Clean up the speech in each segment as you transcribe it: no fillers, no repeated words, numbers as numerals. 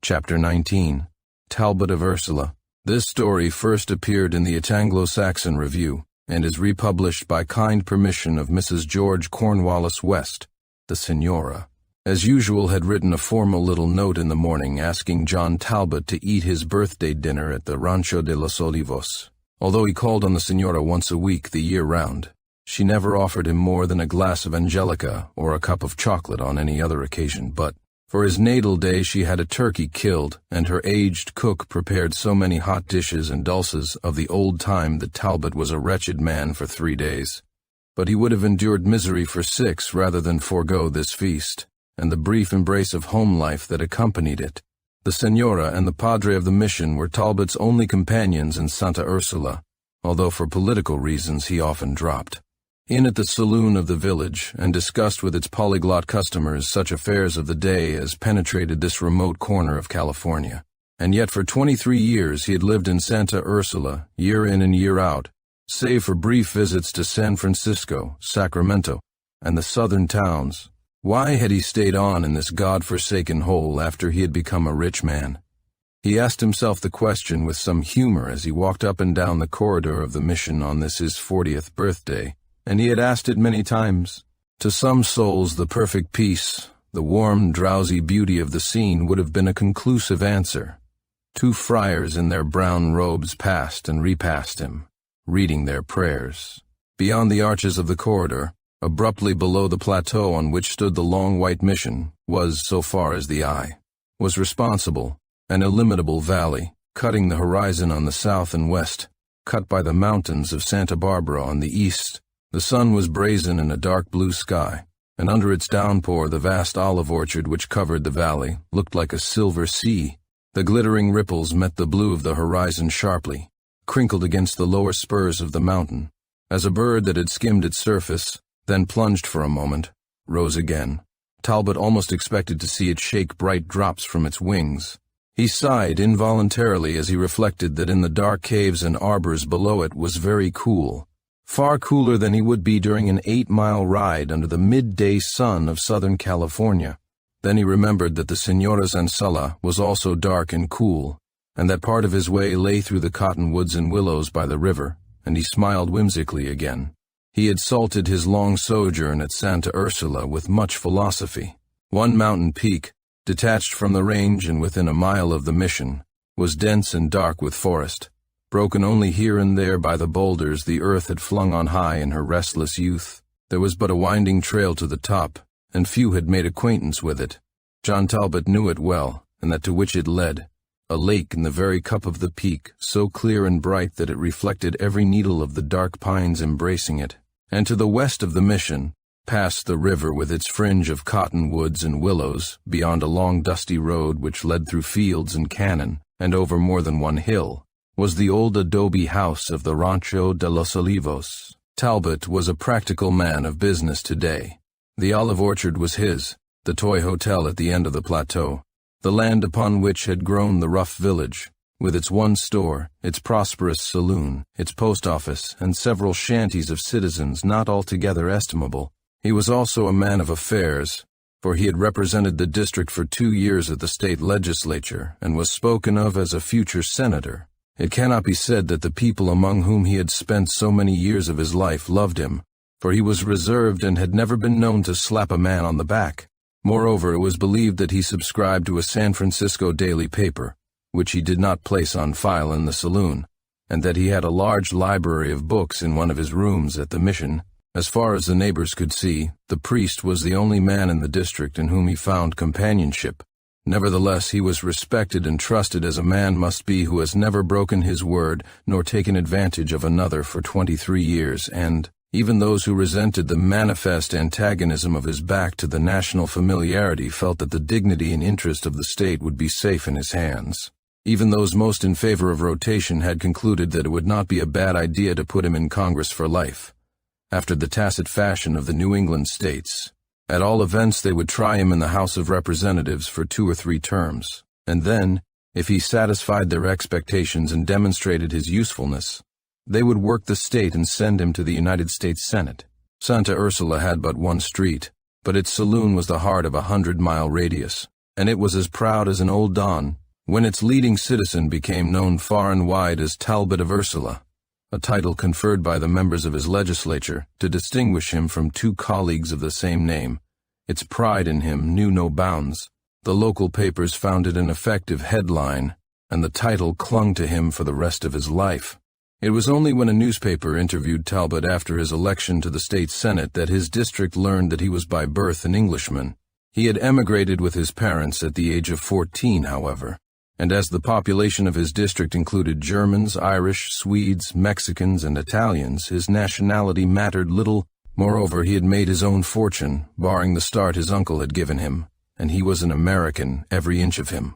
Chapter 19. Talbot of Ursula. This story first appeared in the Anglo-Saxon Review, and is republished by kind permission of Mrs. George Cornwallis West, the Signora. As usual, had written a formal little note in the morning asking John Talbot to eat his birthday dinner at the Rancho de los Olivos. Although he called on the Signora once a week the year round, she never offered him more than a glass of Angelica or a cup of chocolate on any other occasion, but for his natal day she had a turkey killed, and her aged cook prepared so many hot dishes and dulces of the old time that Talbot was a wretched man for 3 days. But he would have endured misery for 6 rather than forego this feast, and the brief embrace of home life that accompanied it. The Signora and the Padre of the mission were Talbot's only companions in Santa Ursula, although for political reasons he often dropped in at the saloon of the village and discussed with its polyglot customers such affairs of the day as penetrated this remote corner of California. And yet for 23 years he had lived in Santa Ursula, year in and year out, save for brief visits to San Francisco, Sacramento, and the southern towns. Why had he stayed on in this God-forsaken hole after he had become a rich man? He asked himself the question with some humor as he walked up and down the corridor of the mission on this his 40th birthday, and he had asked it many times. To some souls the perfect peace, the warm, drowsy beauty of the scene would have been a conclusive answer. 2 friars in their brown robes passed and repassed him, reading their prayers. Beyond the arches of the corridor, abruptly below the plateau on which stood the long white mission, was, so far as the eye was responsible, an illimitable valley, cutting the horizon on the south and west, cut by the mountains of Santa Barbara on the east. The sun was brazen in a dark blue sky, and under its downpour the vast olive orchard which covered the valley looked like a silver sea. The glittering ripples met the blue of the horizon sharply, crinkled against the lower spurs of the mountain, as a bird that had skimmed its surface, then plunged for a moment, rose again. Talbot almost expected to see it shake bright drops from its wings. He sighed involuntarily as he reflected that in the dark caves and arbors below it was very cool, far cooler than he would be during an 8-mile ride under the midday sun of Southern California. Then he remembered that the Signora's Ancilla was also dark and cool, and that part of his way lay through the cottonwoods and willows by the river, and he smiled whimsically again. He had salted his long sojourn at Santa Ursula with much philosophy. One mountain peak, detached from the range and within a mile of the mission, was dense and dark with forest, broken only here and there by the boulders the earth had flung on high in her restless youth. There was but a winding trail to the top, and few had made acquaintance with it. John Talbot knew it well, and that to which it led, a lake in the very cup of the peak, so clear and bright that it reflected every needle of the dark pines embracing it. And to the west of the mission, past the river with its fringe of cottonwoods and willows, beyond a long dusty road which led through fields and cannon, and over more than one hill, was the old adobe house of the Rancho de los Olivos. Talbot was a practical man of business today. The olive orchard was his, the toy hotel at the end of the plateau, the land upon which had grown the rough village, with its one store, its prosperous saloon, its post office, and several shanties of citizens not altogether estimable. He was also a man of affairs, for he had represented the district for 2 years at the state legislature and was spoken of as a future senator. It cannot be said that the people among whom he had spent so many years of his life loved him, for he was reserved and had never been known to slap a man on the back. Moreover, it was believed that he subscribed to a San Francisco daily paper, which he did not place on file in the saloon, and that he had a large library of books in one of his rooms at the mission. As far as the neighbors could see, the priest was the only man in the district in whom he found companionship. Nevertheless, he was respected and trusted as a man must be who has never broken his word nor taken advantage of another for 23 years, and even those who resented the manifest antagonism of his back to the national familiarity felt that the dignity and interest of the state would be safe in his hands. Even those most in favor of rotation had concluded that it would not be a bad idea to put him in Congress for life, after the tacit fashion of the New England states. At all events, they would try him in the House of Representatives for 2 or 3 terms, and then, if he satisfied their expectations and demonstrated his usefulness, they would work the state and send him to the United States Senate. Santa Ursula had but one street, but its saloon was the heart of a 100-mile radius, and it was as proud as an old Don when its leading citizen became known far and wide as Talbot of Ursula, a title conferred by the members of his legislature to distinguish him from two colleagues of the same name. Its pride in him knew no bounds. The local papers found it an effective headline, and the title clung to him for the rest of his life. It was only when a newspaper interviewed Talbot after his election to the state senate that his district learned that he was by birth an Englishman. He had emigrated with his parents at the age of 14, however, and as the population of his district included Germans, Irish, Swedes, Mexicans, and Italians, his nationality mattered little. Moreover, he had made his own fortune, barring the start his uncle had given him, and he was an American, every inch of him.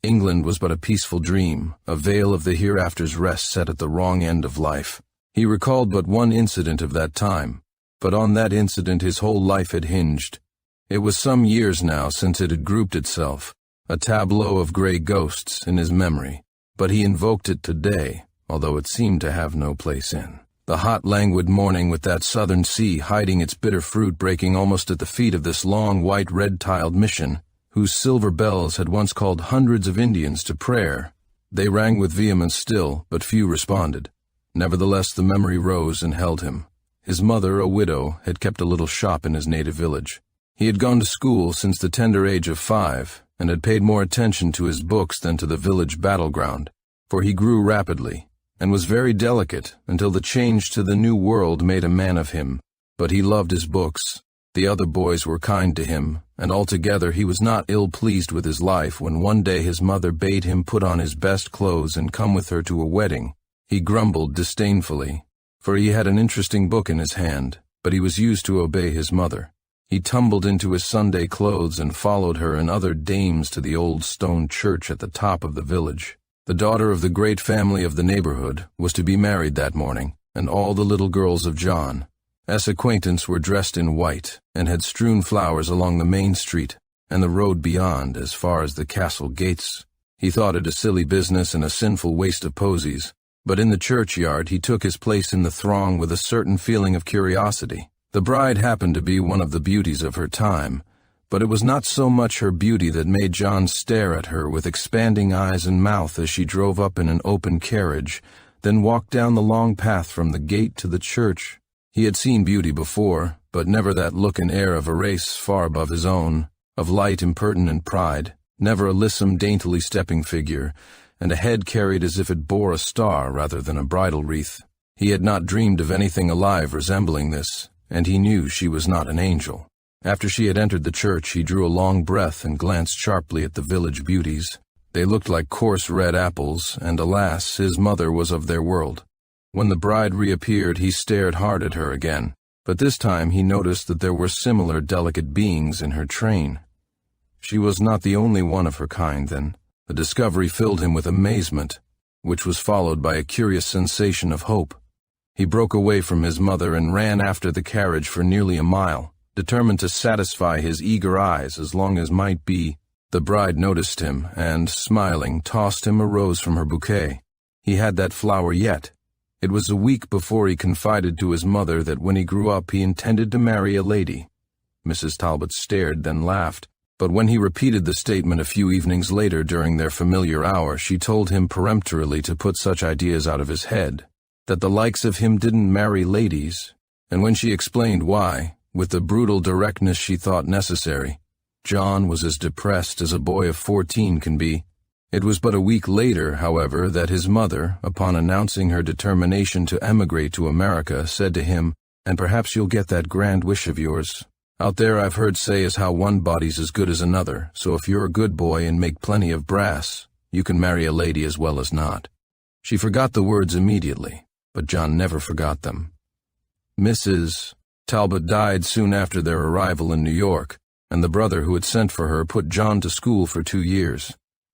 England was but a peaceful dream, a veil of the hereafter's rest set at the wrong end of life. He recalled but one incident of that time, but on that incident his whole life had hinged. It was some years now since it had grouped itself, a tableau of gray ghosts, in his memory, but he invoked it today, although it seemed to have no place in the hot, languid morning, with that southern sea hiding its bitter fruit breaking almost at the feet of this long, white, red-tiled mission, whose silver bells had once called hundreds of Indians to prayer. They rang with vehemence still, but few responded. Nevertheless, the memory rose and held him. His mother, a widow, had kept a little shop in his native village. He had gone to school since the tender age of 5, and had paid more attention to his books than to the village battleground, for he grew rapidly, and was very delicate until the change to the new world made a man of him. But he loved his books. The other boys were kind to him, and altogether he was not ill-pleased with his life when one day his mother bade him put on his best clothes and come with her to a wedding. He grumbled disdainfully, for he had an interesting book in his hand, but he was used to obey his mother. He tumbled into his Sunday clothes and followed her and other dames to the old stone church at the top of the village. The daughter of the great family of the neighborhood was to be married that morning, and all the little girls of John S' acquaintance were dressed in white and had strewn flowers along the main street and the road beyond as far as the castle gates. He thought it a silly business and a sinful waste of posies, but in the churchyard he took his place in the throng with a certain feeling of curiosity. The bride happened to be one of the beauties of her time, but it was not so much her beauty that made John stare at her with expanding eyes and mouth as she drove up in an open carriage, then walked down the long path from the gate to the church. He had seen beauty before, but never that look and air of a race far above his own, of light impertinent pride, never a lissom daintily stepping figure, and a head carried as if it bore a star rather than a bridal wreath. He had not dreamed of anything alive resembling this, and he knew she was not an angel. After she had entered the church, he drew a long breath and glanced sharply at the village beauties. They looked like coarse red apples, and alas, his mother was of their world. When the bride reappeared, he stared hard at her again, but this time he noticed that there were similar delicate beings in her train. She was not the only one of her kind, then. The discovery filled him with amazement, which was followed by a curious sensation of hope. He broke away from his mother and ran after the carriage for nearly a mile, determined to satisfy his eager eyes as long as might be. The bride noticed him and, smiling, tossed him a rose from her bouquet. He had that flower yet. It was a week before he confided to his mother that when he grew up he intended to marry a lady. Mrs. Talbot stared, then laughed, but when he repeated the statement a few evenings later during their familiar hour, she told him peremptorily to put such ideas out of his head, that the likes of him didn't marry ladies, and when she explained why, with the brutal directness she thought necessary, John was as depressed as a boy of 14 can be. It was but a week later, however, that his mother, upon announcing her determination to emigrate to America, said to him, "And perhaps you'll get that grand wish of yours. Out there I've heard say as how one body's as good as another, so if you're a good boy and make plenty of brass, you can marry a lady as well as not." She forgot the words immediately, but John never forgot them. Mrs. Talbot died soon after their arrival in New York, and the brother who had sent for her put John to school for 2 years.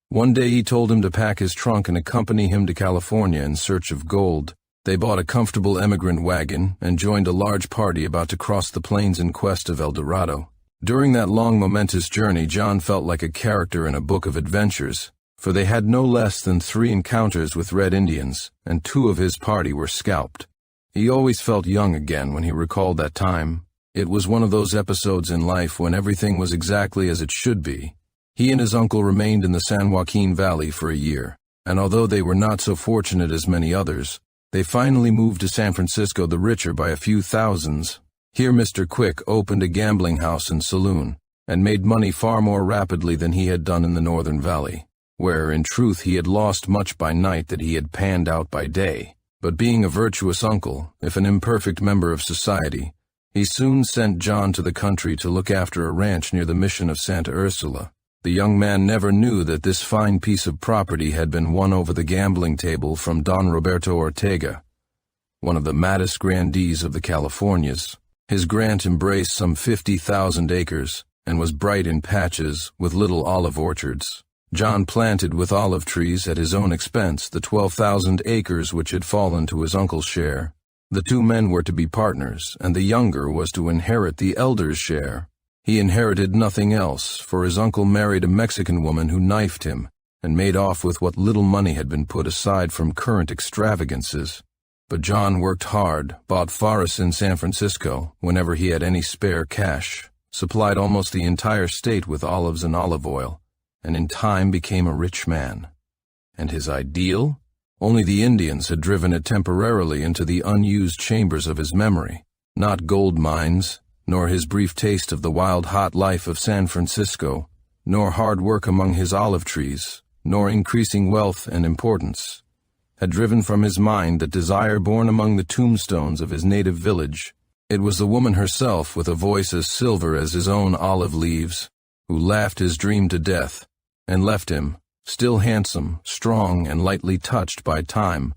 One day he told him to pack his trunk and accompany him to California in search of gold. They bought a comfortable emigrant wagon and joined a large party about to cross the plains in quest of El Dorado. During that long, momentous journey, John felt like a character in a book of adventures, for they had no less than 3 encounters with Red Indians, and 2 of his party were scalped. He always felt young again when he recalled that time. It was one of those episodes in life when everything was exactly as it should be, He and his uncle remained in the San Joaquin Valley for a year, and although they were not so fortunate as many others, they finally moved to San Francisco the richer by a few thousands. Here Mr. Quick opened a gambling house and saloon, and made money far more rapidly than he had done in the Northern Valley, where, in truth, he had lost much by night that he had panned out by day. But being a virtuous uncle, if an imperfect member of society, he soon sent John to the country to look after a ranch near the mission of Santa Ursula. The young man never knew that this fine piece of property had been won over the gambling table from Don Roberto Ortega, one of the maddest grandees of the Californias. His grant embraced some 50,000 acres and was bright in patches with little olive orchards. John planted with olive trees at his own expense the 12,000 acres which had fallen to his uncle's share. The two men were to be partners, and the younger was to inherit the elder's share. He inherited nothing else, for his uncle married a Mexican woman who knifed him and made off with what little money had been put aside from current extravagances. But John worked hard, bought forests in San Francisco whenever he had any spare cash, supplied almost the entire state with olives and olive oil, and in time became a rich man. And his ideal? Only the Indians had driven it temporarily into the unused chambers of his memory, not gold mines, nor his brief taste of the wild hot life of San Francisco, nor hard work among his olive trees, nor increasing wealth and importance, had driven from his mind that desire born among the tombstones of his native village. It was the woman herself, with a voice as silver as his own olive leaves, who laughed his dream to death, and left him, still handsome, strong, and lightly touched by time,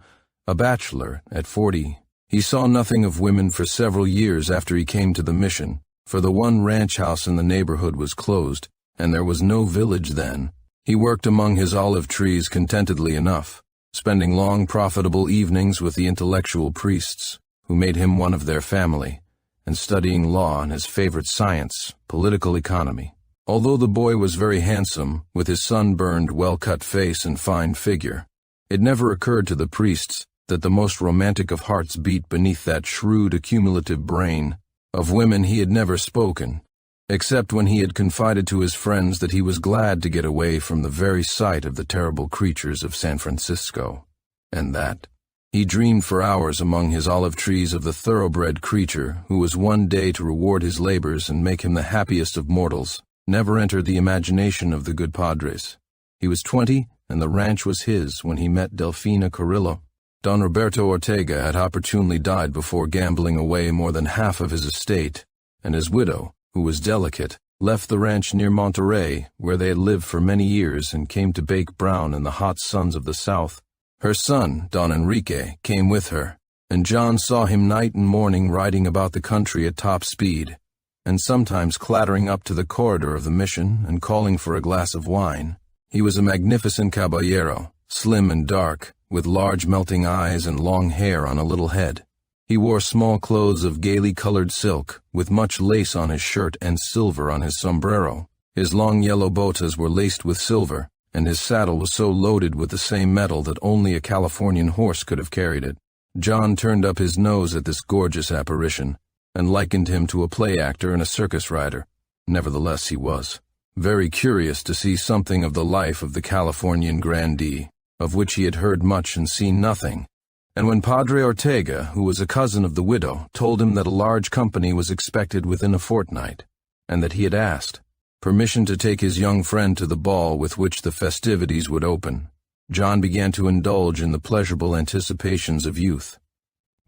a bachelor at 40. He saw nothing of women for several years after he came to the mission, for the one ranch house in the neighborhood was closed, and there was no village then. He worked among his olive trees contentedly enough, spending long profitable evenings with the intellectual priests, who made him one of their family, and studying law and his favorite science, political economy. Although the boy was very handsome, with his sunburned, well-cut face and fine figure, it never occurred to the priests that the most romantic of hearts beat beneath that shrewd, accumulative brain. Of women he had never spoken, except when he had confided to his friends that he was glad to get away from the very sight of the terrible creatures of San Francisco, and that he dreamed for hours among his olive trees of the thoroughbred creature who was one day to reward his labors and make him the happiest of mortals, never entered the imagination of the good padres. He was 20, and the ranch was his when he met Delfina Carrillo. Don Roberto Ortega had opportunely died before gambling away more than half of his estate, and his widow, who was delicate, left the ranch near Monterey, where they had lived for many years, and came to bake brown in the hot suns of the South. Her son, Don Enrique, came with her, and John saw him night and morning riding about the country at top speed, and sometimes clattering up to the corridor of the mission and calling for a glass of wine. He was a magnificent caballero, slim and dark, with large melting eyes and long hair on a little head. He wore small clothes of gaily colored silk, with much lace on his shirt and silver on his sombrero. His long yellow botas were laced with silver, and his saddle was so loaded with the same metal that only a Californian horse could have carried it. John turned up his nose at this gorgeous apparition, and likened him to a play actor and a circus rider. Nevertheless, he was very curious to see something of the life of the Californian grandee, of which he had heard much and seen nothing. And when Padre Ortega, who was a cousin of the widow, told him that a large company was expected within a fortnight, and that he had asked permission to take his young friend to the ball with which the festivities would open, John began to indulge in the pleasurable anticipations of youth.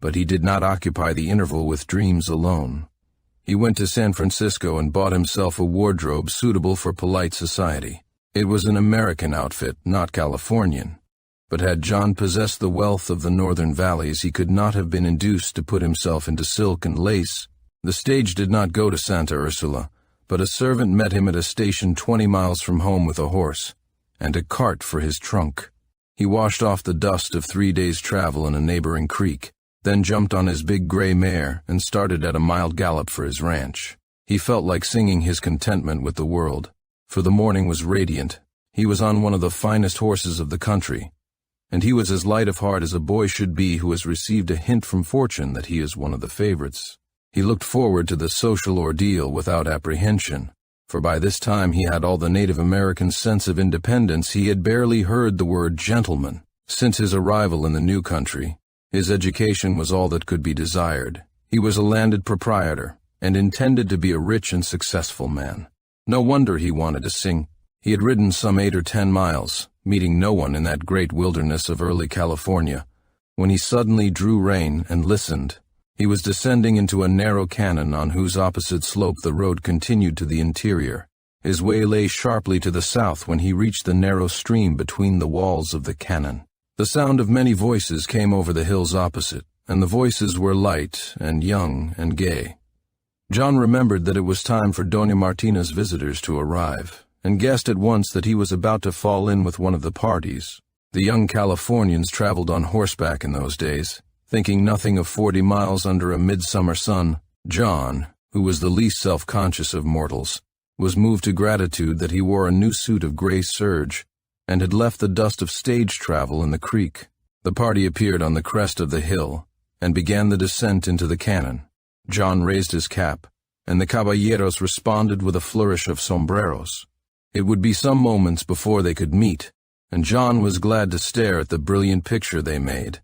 But he did not occupy the interval with dreams alone. He went to San Francisco and bought himself a wardrobe suitable for polite society. It was an American outfit, not Californian. But had John possessed the wealth of the northern valleys, he could not have been induced to put himself into silk and lace. The stage did not go to Santa Ursula, but a servant met him at a station 20 miles from home with a horse, and a cart for his trunk. He washed off the dust of 3 days' travel in a neighboring creek, then jumped on his big gray mare and started at a mild gallop for his ranch. He felt like singing his contentment with the world, for the morning was radiant. He was on one of the finest horses of the country, and he was as light of heart as a boy should be who has received a hint from fortune that he is one of the favorites. He looked forward to the social ordeal without apprehension, for by this time he had all the Native American sense of independence. He had barely heard the word gentleman since his arrival in the new country. His education was all that could be desired. He was a landed proprietor, and intended to be a rich and successful man. No wonder he wanted to sing. He had ridden some 8 or 10 miles, meeting no one in that great wilderness of early California, when he suddenly drew rein and listened. He was descending into a narrow canon on whose opposite slope the road continued to the interior. His way lay sharply to the south when he reached the narrow stream between the walls of the canon. The sound of many voices came over the hills opposite, and the voices were light and young and gay. John remembered that it was time for Doña Martina's visitors to arrive, and guessed at once that he was about to fall in with one of the parties. The young Californians traveled on horseback in those days, thinking nothing of 40 miles under a midsummer sun. John, who was the least self-conscious of mortals, was moved to gratitude that he wore a new suit of gray serge, and had left the dust of stage travel in the creek. The party appeared on the crest of the hill, and began the descent into the canon. John raised his cap, and the caballeros responded with a flourish of sombreros. It would be some moments before they could meet, and John was glad to stare at the brilliant picture they made.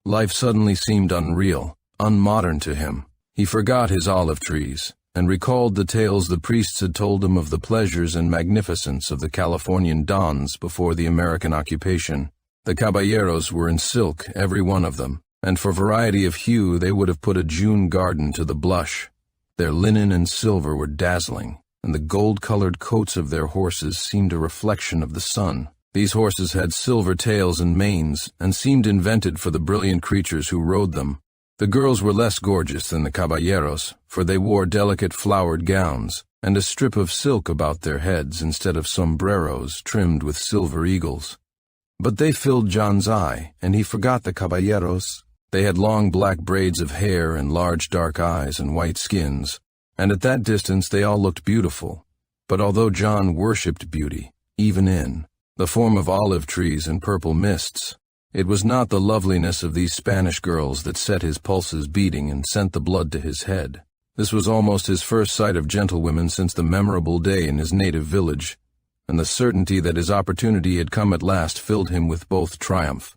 Life suddenly seemed unreal, unmodern to him. He forgot his olive trees, and recalled the tales the priests had told him of the pleasures and magnificence of the Californian dons before the American occupation. The caballeros were in silk, every one of them, and for variety of hue they would have put a June garden to the blush. Their linen and silver were dazzling, and the gold-colored coats of their horses seemed a reflection of the sun. These horses had silver tails and manes, and seemed invented for the brilliant creatures who rode them. The girls were less gorgeous than the caballeros, for they wore delicate flowered gowns, and a strip of silk about their heads instead of sombreros trimmed with silver eagles. But they filled John's eye, and he forgot the caballeros. They had long black braids of hair and large dark eyes and white skins, and at that distance they all looked beautiful. But although John worshipped beauty, even in the form of olive trees and purple mists, it was not the loveliness of these Spanish girls that set his pulses beating and sent the blood to his head. This was almost his first sight of gentlewomen since the memorable day in his native village, and the certainty that his opportunity had come at last filled him with both triumph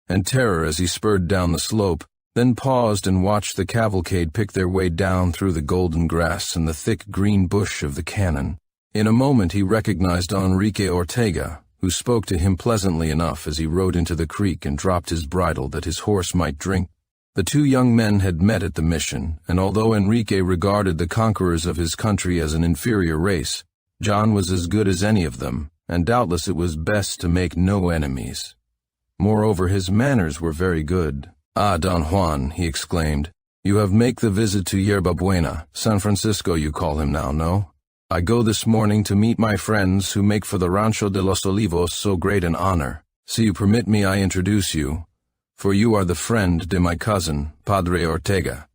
and terror as he spurred down the slope, then paused and watched the cavalcade pick their way down through the golden grass and the thick green bush of the canon. In a moment he recognized Enrique Ortega, who spoke to him pleasantly enough as he rode into the creek and dropped his bridle that his horse might drink. The two young men had met at the mission, and although Enrique regarded the conquerors of his country as an inferior race, John was as good as any of them, and doubtless it was best to make no enemies. Moreover, his manners were very good. "Ah, Don Juan," he exclaimed, "you have make the visit to Yerba Buena, San Francisco you call him now, no? I go this morning to meet my friends who make for the Rancho de los Olivos so great an honor. So you permit me I introduce you, for you are the friend de my cousin, Padre Ortega."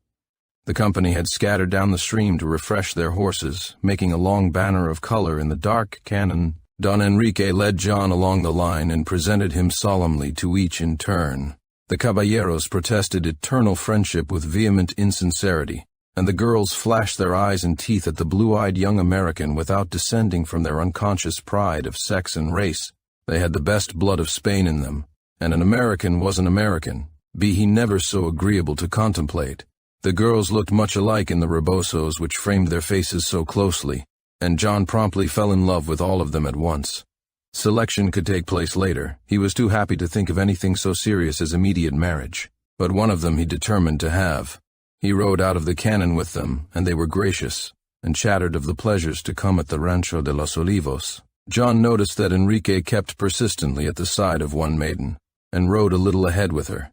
The company had scattered down the stream to refresh their horses, making a long banner of color in the dark canon. Don Enrique led John along the line and presented him solemnly to each in turn. The caballeros protested eternal friendship with vehement insincerity, and the girls flashed their eyes and teeth at the blue-eyed young American without descending from their unconscious pride of sex and race. They had the best blood of Spain in them, and an American was an American, be he never so agreeable to contemplate. The girls looked much alike in the rebosos which framed their faces so closely, and John promptly fell in love with all of them at once. Selection could take place later. He was too happy to think of anything so serious as immediate marriage, but one of them he determined to have. He rode out of the canon with them, and they were gracious, and chattered of the pleasures to come at the Rancho de los Olivos. John noticed that Enrique kept persistently at the side of one maiden, and rode a little ahead with her.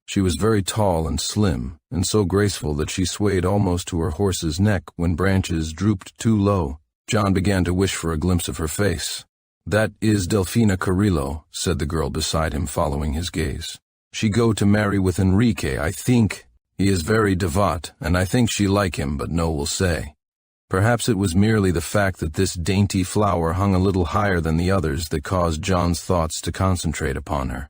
She was very tall and slim, and so graceful that she swayed almost to her horse's neck when branches drooped too low. John began to wish for a glimpse of her face. "That is Delfina Carrillo," said the girl beside him, following his gaze. "She go to marry with Enrique, I think. He is very devout, and I think she like him, but no will say." Perhaps it was merely the fact that this dainty flower hung a little higher than the others that caused John's thoughts to concentrate upon her,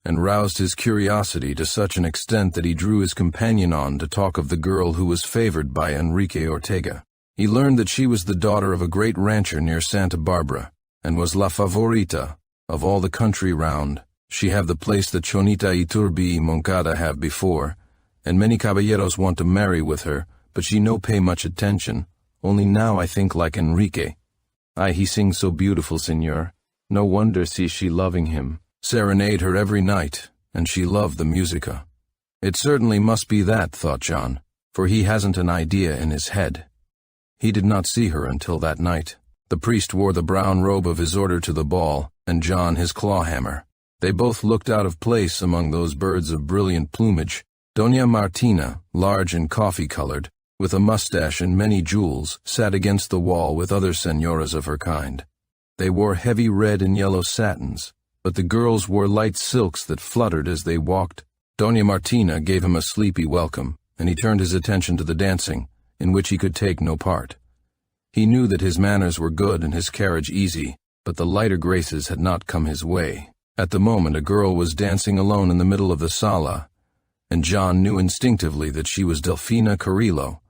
and roused his curiosity to such an extent that he drew his companion on to talk of the girl who was favored by Enrique Ortega. He learned that she was the daughter of a great rancher near Santa Barbara, and was la favorita of all the country round. She have the place that Chonita Iturbi y Moncada have before, and many caballeros want to marry with her, but she no pay much attention. Only now I think like Enrique. Ay, he sings so beautiful, senor. No wonder see she loving him. Serenade her every night, and she loved the musica. It certainly must be that, thought John, for he hasn't an idea in his head. He did not see her until that night. The priest wore the brown robe of his order to the ball, and John his claw-hammer. They both looked out of place among those birds of brilliant plumage. Doña Martina, large and coffee-colored, with a mustache and many jewels, sat against the wall with other senoras of her kind. They wore heavy red and yellow satins, but the girls wore light silks that fluttered as they walked. Doña Martina gave him a sleepy welcome, and he turned his attention to the dancing, in which he could take no part. He knew that his manners were good and his carriage easy, but the lighter graces had not come his way. At the moment a girl was dancing alone in the middle of the sala, and John knew instinctively that she was Delfina Carrillo.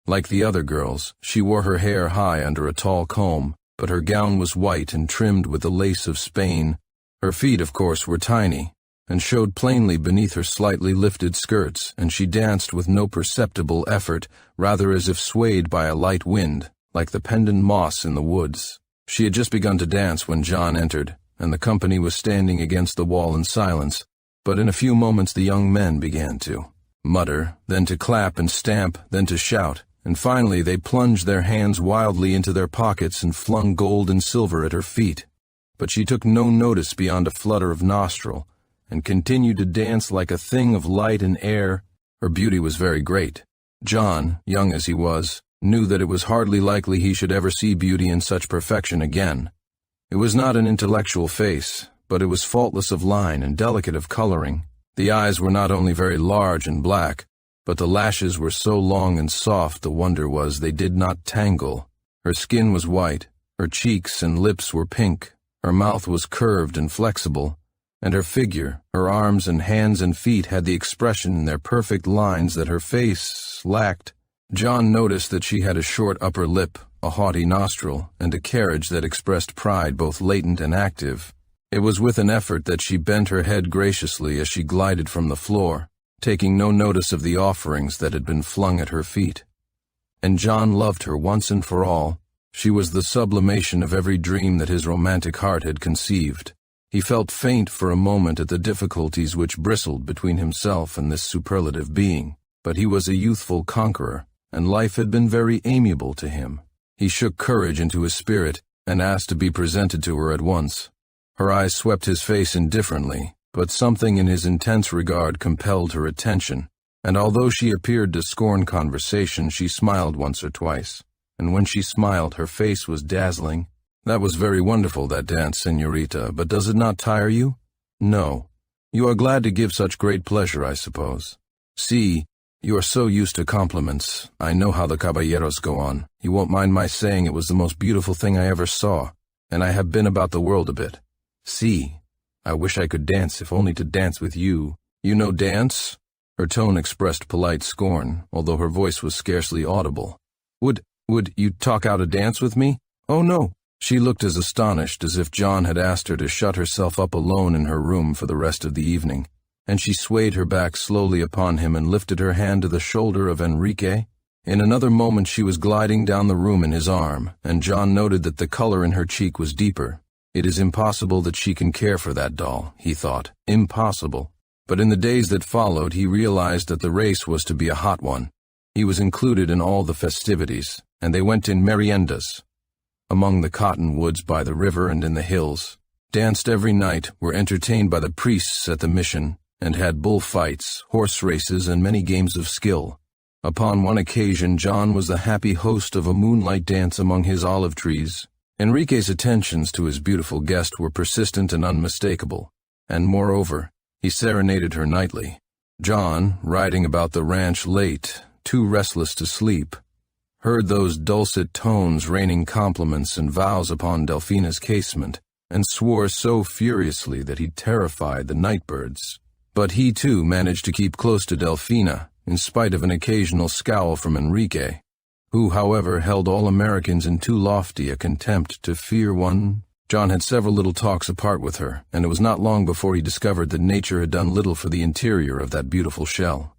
Like the other girls, she wore her hair high under a tall comb, but her gown was white and trimmed with the lace of Spain. Her feet, of course, were tiny, and showed plainly beneath her slightly lifted skirts, and she danced with no perceptible effort, rather as if swayed by a light wind, like the pendant moss in the woods. She had just begun to dance when John entered, and the company was standing against the wall in silence, but in a few moments the young men began to mutter, then to clap and stamp, then to shout, and finally they plunged their hands wildly into their pockets and flung gold and silver at her feet. But she took no notice beyond a flutter of nostril, and continued to dance like a thing of light and air. Her beauty was very great. John, young as he was, knew that it was hardly likely he should ever see beauty in such perfection again. It was not an intellectual face, but it was faultless of line and delicate of coloring. The eyes were not only very large and black, but the lashes were so long and soft the wonder was they did not tangle. Her skin was white, her cheeks and lips were pink, her mouth was curved and flexible, and her figure, her arms and hands and feet had the expression in their perfect lines that her face lacked. John noticed that she had a short upper lip, a haughty nostril, and a carriage that expressed pride both latent and active. It was with an effort that she bent her head graciously as she glided from the floor, taking no notice of the offerings that had been flung at her feet. And John loved her once and for all. She was the sublimation of every dream that his romantic heart had conceived. He felt faint for a moment at the difficulties which bristled between himself and this superlative being, but he was a youthful conqueror, and life had been very amiable to him. He shook courage into his spirit, and asked to be presented to her at once. Her eyes swept his face indifferently, but something in his intense regard compelled her attention, and although she appeared to scorn conversation, she smiled once or twice, and when she smiled her face was dazzling. "That was very wonderful, that dance, señorita, but does it not tire you?" "No. You are glad to give such great pleasure, I suppose." "See, you are so used to compliments. I know how the caballeros go on. You won't mind my saying it was the most beautiful thing I ever saw, and I have been about the world a bit. See, I wish I could dance, if only to dance with you. You know dance?" Her tone expressed polite scorn, although her voice was scarcely audible. Would you talk out a dance with me?" "Oh, no." She looked as astonished as if John had asked her to shut herself up alone in her room for the rest of the evening, and she swayed her back slowly upon him and lifted her hand to the shoulder of Enrique. In another moment she was gliding down the room in his arm, and John noted that the color in her cheek was deeper. It is impossible that she can care for that doll, he thought. Impossible. But in the days that followed he realized that the race was to be a hot one. He was included in all the festivities, and they went in meriendas, among the cottonwoods by the river and in the hills, danced every night, were entertained by the priests at the mission, and had bullfights, horse races, and many games of skill. Upon one occasion John was the happy host of a moonlight dance among his olive trees. Enrique's attentions to his beautiful guest were persistent and unmistakable, and moreover, he serenaded her nightly. John, riding about the ranch late, too restless to sleep, heard those dulcet tones raining compliments and vows upon Delfina's casement, and swore so furiously that he terrified the night-birds. But he too managed to keep close to Delfina, in spite of an occasional scowl from Enrique. who, however, held all Americans in too lofty a contempt to fear one. John had several little talks apart with her, and it was not long before he discovered that nature had done little for the interior of that beautiful shell.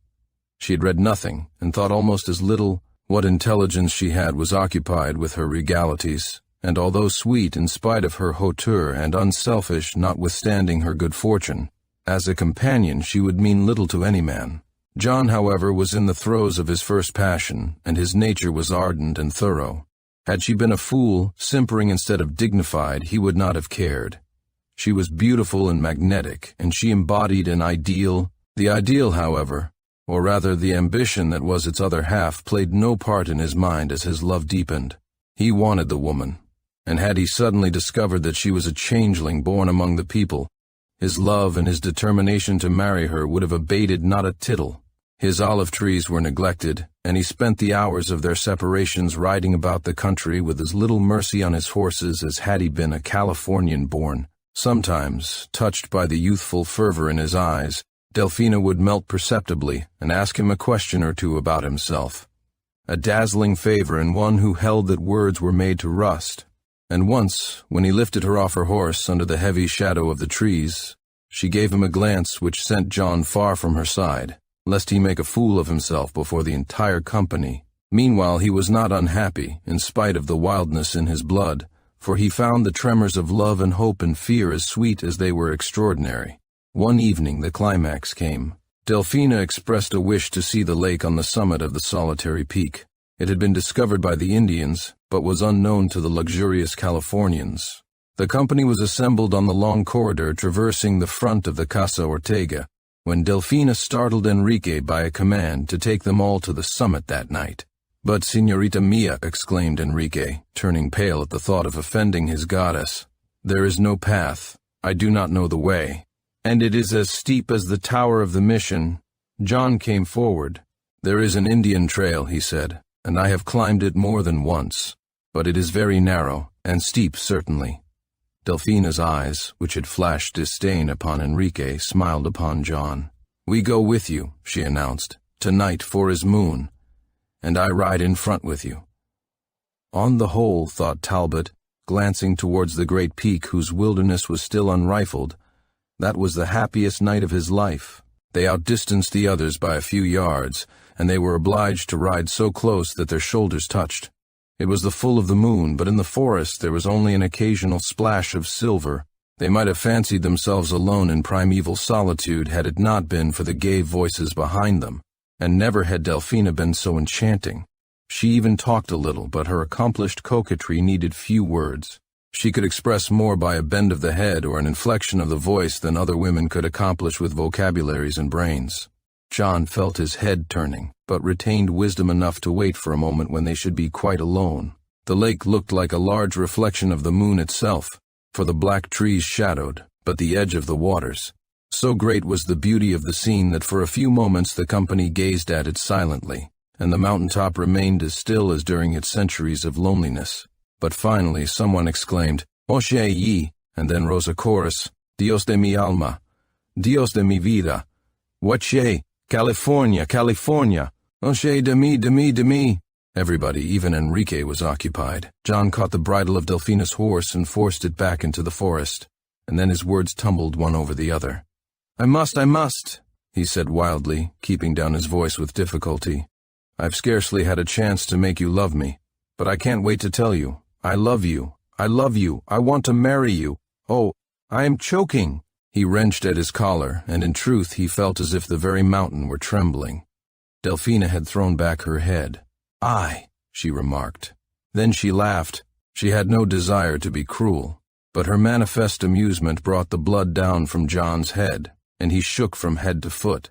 She had read nothing, and thought almost as little. What intelligence she had was occupied with her regalities, and although sweet in spite of her hauteur and unselfish notwithstanding her good fortune, as a companion she would mean little to any man. John, however, was in the throes of his first passion, and his nature was ardent and thorough. Had she been a fool, simpering instead of dignified, he would not have cared. She was beautiful and magnetic, and she embodied an ideal. The ideal, however, or rather the ambition that was its other half, played no part in his mind as his love deepened. He wanted the woman, and had he suddenly discovered that she was a changeling born among the people, his love and his determination to marry her would have abated not a tittle. His olive trees were neglected, and he spent the hours of their separations riding about the country with as little mercy on his horses as had he been a Californian born. Sometimes, touched by the youthful fervor in his eyes, Delphina would melt perceptibly and ask him a question or two about himself, a dazzling favor in one who held that words were made to rust. And once, when he lifted her off her horse under the heavy shadow of the trees, she gave him a glance which sent John far from her side, lest he make a fool of himself before the entire company. Meanwhile he was not unhappy, in spite of the wildness in his blood, for he found the tremors of love and hope and fear as sweet as they were extraordinary. One evening the climax came. Delphina expressed a wish to see the lake on the summit of the solitary peak. It had been discovered by the Indians, but was unknown to the luxurious Californians. The company was assembled on the long corridor traversing the front of the Casa Ortega, when Delphina startled Enrique by a command to take them all to the summit that night. "But, señorita mia," exclaimed Enrique, turning pale at the thought of offending his goddess, "there is no path. I do not know the way. And it is as steep as the tower of the mission." John came forward. "There is an Indian trail," he said, "and I have climbed it more than once, but it is very narrow, and steep certainly." Delphina's eyes, which had flashed disdain upon Enrique, smiled upon John. "We go with you," she announced, "tonight for his moon, and I ride in front with you." On the whole, thought Talbot, glancing towards the great peak whose wilderness was still unrifled, that was the happiest night of his life. They outdistanced the others by a few yards, and they were obliged to ride so close that their shoulders touched. It was the full of the moon, but in the forest there was only an occasional splash of silver. They might have fancied themselves alone in primeval solitude had it not been for the gay voices behind them, and never had Delphina been so enchanting. She even talked a little, but her accomplished coquetry needed few words. She could express more by a bend of the head or an inflection of the voice than other women could accomplish with vocabularies and brains. John felt his head turning, but retained wisdom enough to wait for a moment when they should be quite alone. The lake looked like a large reflection of the moon itself, for the black trees shadowed, but the edge of the waters. So great was the beauty of the scene that for a few moments the company gazed at it silently, and the mountaintop remained as still as during its centuries of loneliness. But finally someone exclaimed, "Oye ye," and then rose a chorus, "Dios de mi alma, Dios de mi vida, Wache, California, California, Oye de mi, de mi, de mi." Everybody, even Enrique, was occupied. John caught the bridle of Delphina's horse and forced it back into the forest, and then his words tumbled one over the other. I must," he said wildly, keeping down his voice with difficulty. "I've scarcely had a chance to make you love me, but I can't wait to tell you. I love you. I love you. I want to marry you. Oh, I am choking." He wrenched at his collar, and in truth he felt as if the very mountain were trembling. Delphina had thrown back her head. "Aye," she remarked. Then she laughed. She had no desire to be cruel, but her manifest amusement brought the blood down from John's head, and he shook from head to foot.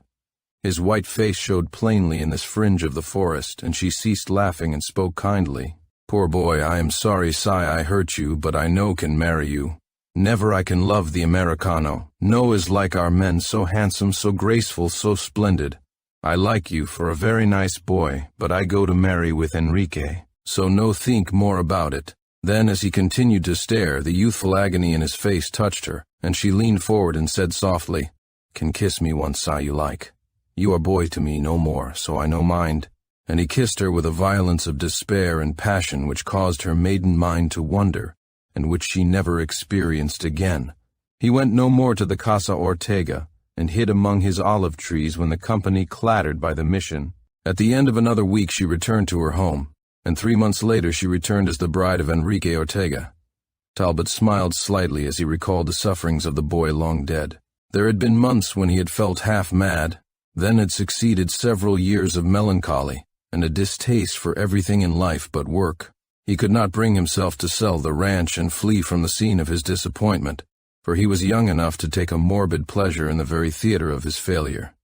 His white face showed plainly in this fringe of the forest, and she ceased laughing and spoke kindly. "Poor boy, I am sorry, sigh, I hurt you, but I know can marry you. Never I can love the Americano. No is like our men, so handsome, so graceful, so splendid. I like you for a very nice boy, but I go to marry with Enrique, so no think more about it." Then, as he continued to stare, the youthful agony in his face touched her, and she leaned forward and said softly, "Can kiss me once, sigh, you like. You are boy to me no more, so I no mind." and he kissed her with a violence of despair and passion which caused her maiden mind to wonder, and which she never experienced again. He went no more to the Casa Ortega, and hid among his olive trees when the company clattered by the mission. At the end of another week she returned to her home, and 3 months later she returned as the bride of Enrique Ortega. Talbot smiled slightly as he recalled the sufferings of the boy long dead. There had been months when he had felt half mad, then had succeeded several years of melancholy, and a distaste for everything in life but work. He could not bring himself to sell the ranch and flee from the scene of his disappointment, for he was young enough to take a morbid pleasure in the very theater of his failure.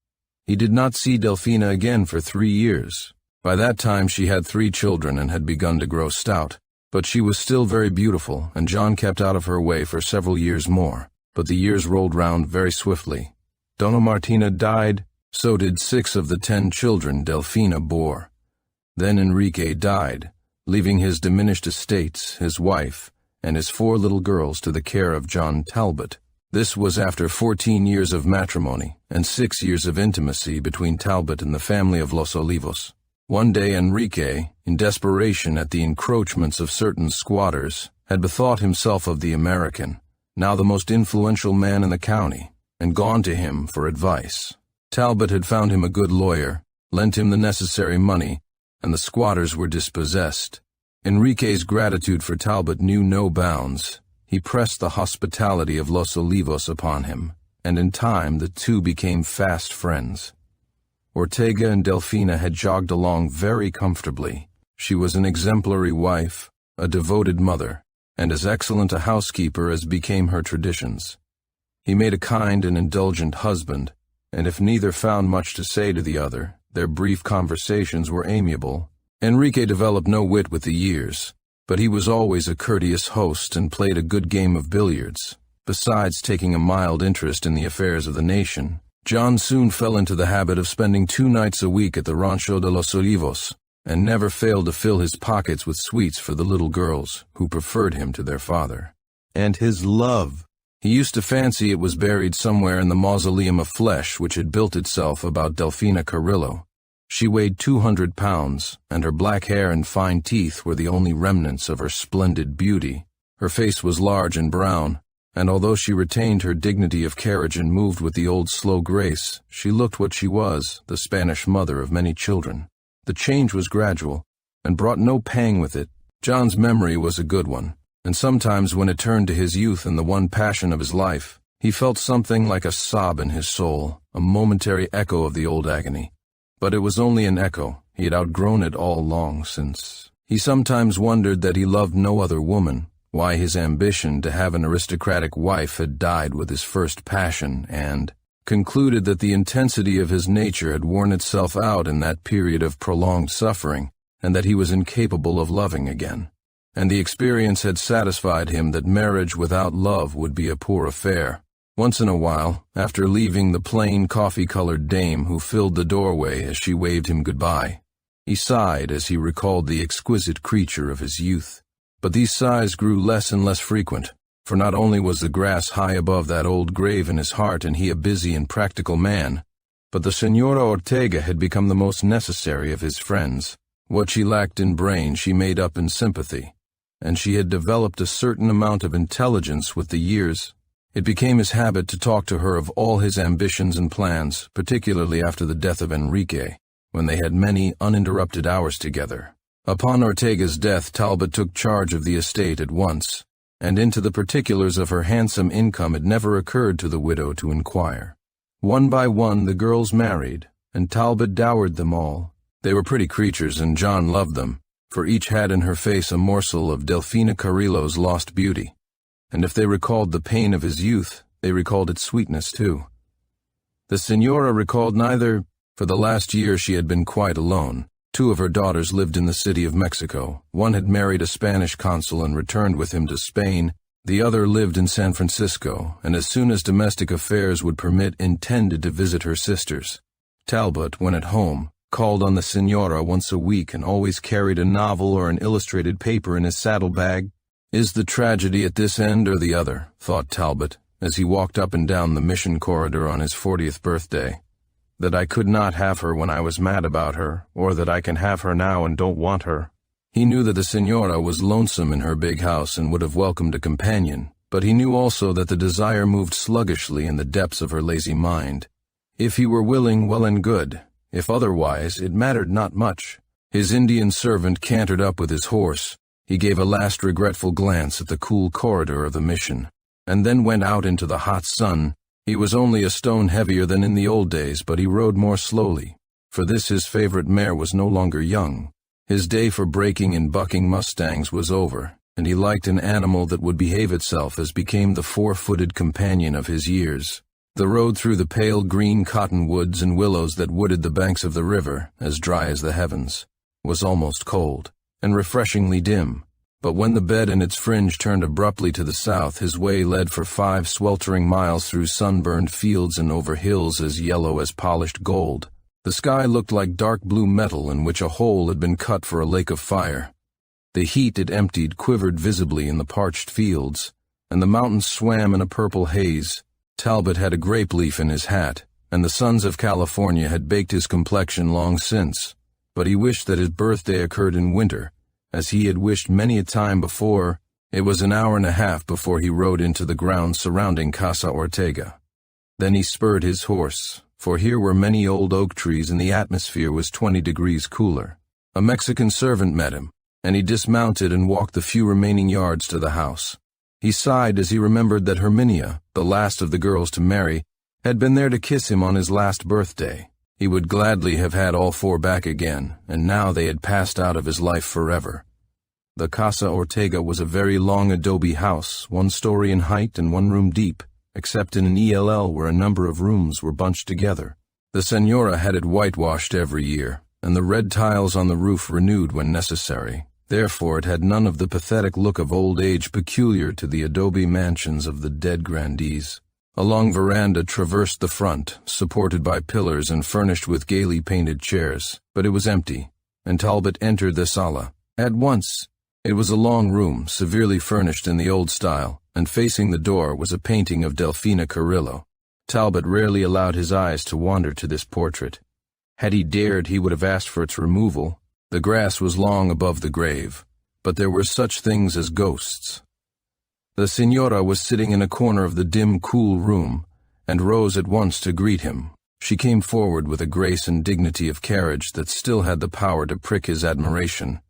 He did not see Delfina again for 3 years. By that time she had 3 children and had begun to grow stout, but she was still very beautiful, and John kept out of her way for several years more. But the years rolled round very swiftly. Donna Martina died, so did 6 of the 10 children Delfina bore. Then Enrique died, leaving his diminished estates, his wife, and his 4 little girls to the care of John Talbot. This was after 14 years of matrimony and 6 years of intimacy between Talbot and the family of Los Olivos. One day Enrique, in desperation at the encroachments of certain squatters, had bethought himself of the American, now the most influential man in the county, and gone to him for advice. Talbot had found him a good lawyer, lent him the necessary money, and the squatters were dispossessed. Enrique's gratitude for Talbot knew no bounds. He pressed the hospitality of Los Olivos upon him, and in time the two became fast friends. Ortega and Delfina had jogged along very comfortably. She was an exemplary wife, a devoted mother, and as excellent a housekeeper as became her traditions. He made a kind and indulgent husband, and if neither found much to say to the other, their brief conversations were amiable. Enrique developed no wit with the years, but he was always a courteous host and played a good game of billiards. Besides taking a mild interest in the affairs of the nation, John soon fell into the habit of spending 2 nights a week at the Rancho de los Olivos, and never failed to fill his pockets with sweets for the little girls, who preferred him to their father. And his love! He used to fancy it was buried somewhere in the mausoleum of flesh which had built itself about Delfina Carrillo. She weighed 200 pounds, and her black hair and fine teeth were the only remnants of her splendid beauty. Her face was large and brown, and although she retained her dignity of carriage and moved with the old slow grace, she looked what she was, the Spanish mother of many children. The change was gradual, and brought no pang with it. John's memory was a good one, and sometimes when it turned to his youth and the one passion of his life, he felt something like a sob in his soul, a momentary echo of the old agony. But it was only an echo. He had outgrown it all long since. He sometimes wondered that he loved no other woman, why his ambition to have an aristocratic wife had died with his first passion, and concluded that the intensity of his nature had worn itself out in that period of prolonged suffering, and that he was incapable of loving again. And the experience had satisfied him that marriage without love would be a poor affair. Once in a while, after leaving the plain coffee-colored dame who filled the doorway as she waved him goodbye, he sighed as he recalled the exquisite creature of his youth. But these sighs grew less and less frequent, for not only was the grass high above that old grave in his heart and he a busy and practical man, but the Señora Ortega had become the most necessary of his friends. What she lacked in brain she made up in sympathy, and she had developed a certain amount of intelligence with the years. It became his habit to talk to her of all his ambitions and plans, particularly after the death of Enrique, when they had many uninterrupted hours together. Upon Ortega's death, Talbot took charge of the estate at once, and into the particulars of her handsome income it never occurred to the widow to inquire. One by one the girls married, and Talbot dowered them all. They were pretty creatures, and John loved them, for each had in her face a morsel of Delfina Carrillo's lost beauty. And if they recalled the pain of his youth, they recalled its sweetness too. The Señora recalled neither. For the last year she had been quite alone. 2 of her daughters lived in the city of Mexico. One had married a Spanish consul and returned with him to Spain. The other lived in San Francisco, and as soon as domestic affairs would permit, intended to visit her sisters. Talbot, when at home, called on the Señora once a week and always carried a novel or an illustrated paper in his saddlebag. Is the tragedy at this end or the other, thought Talbot, as he walked up and down the mission corridor on his 40th birthday. that I could not have her when I was mad about her, or that I can have her now and don't want her. He knew that the Señora was lonesome in her big house and would have welcomed a companion, but he knew also that the desire moved sluggishly in the depths of her lazy mind. If he were willing, well and good. If otherwise, it mattered not much. His Indian servant cantered up with his horse. He gave a last regretful glance at the cool corridor of the mission, and then went out into the hot sun. He was only a stone heavier than in the old days, but he rode more slowly. For this his favorite mare was no longer young. His day for breaking and bucking mustangs was over, and he liked an animal that would behave itself as became the four-footed companion of his years. The road through the pale green cottonwoods and willows that wooded the banks of the river, as dry as the heavens, was almost cold, and refreshingly dim. But when the bed and its fringe turned abruptly to the south, his way led for 5 sweltering miles through sunburned fields and over hills as yellow as polished gold. The sky looked like dark blue metal in which a hole had been cut for a lake of fire. The heat it emptied quivered visibly in the parched fields, and the mountains swam in a purple haze. Talbot had a grape leaf in his hat, and the suns of California had baked his complexion long since, but he wished that his birthday occurred in winter, as he had wished many a time before. It was an hour and a half before he rode into the grounds surrounding Casa Ortega. Then he spurred his horse, for here were many old oak trees and the atmosphere was 20 degrees cooler. A Mexican servant met him, and he dismounted and walked the few remaining yards to the house. He sighed as he remembered that Herminia, the last of the girls to marry, had been there to kiss him on his last birthday. He would gladly have had all 4 back again, and now they had passed out of his life forever. The Casa Ortega was a very long adobe house, 1 story in height and 1 room deep, except in an ELL where a number of rooms were bunched together. The Señora had it whitewashed every year, and the red tiles on the roof renewed when necessary. Therefore it had none of the pathetic look of old age peculiar to the adobe mansions of the dead grandees. A long veranda traversed the front, supported by pillars and furnished with gaily painted chairs, but it was empty, and Talbot entered the sala. At once, it was a long room, severely furnished in the old style, and facing the door was a painting of Delfina Carrillo. Talbot rarely allowed his eyes to wander to this portrait. Had he dared, he would have asked for its removal. The grass was long above the grave, but there were such things as ghosts. The Señora was sitting in a corner of the dim, cool room, and rose at once to greet him. She came forward with a grace and dignity of carriage that still had the power to prick his admiration.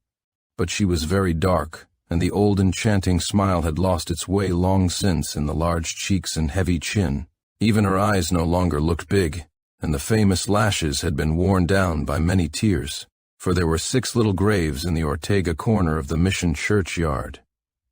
But she was very dark, and the old enchanting smile had lost its way long since in the large cheeks and heavy chin. Even her eyes no longer looked big, and the famous lashes had been worn down by many tears, for there were 6 little graves in the Ortega corner of the mission churchyard,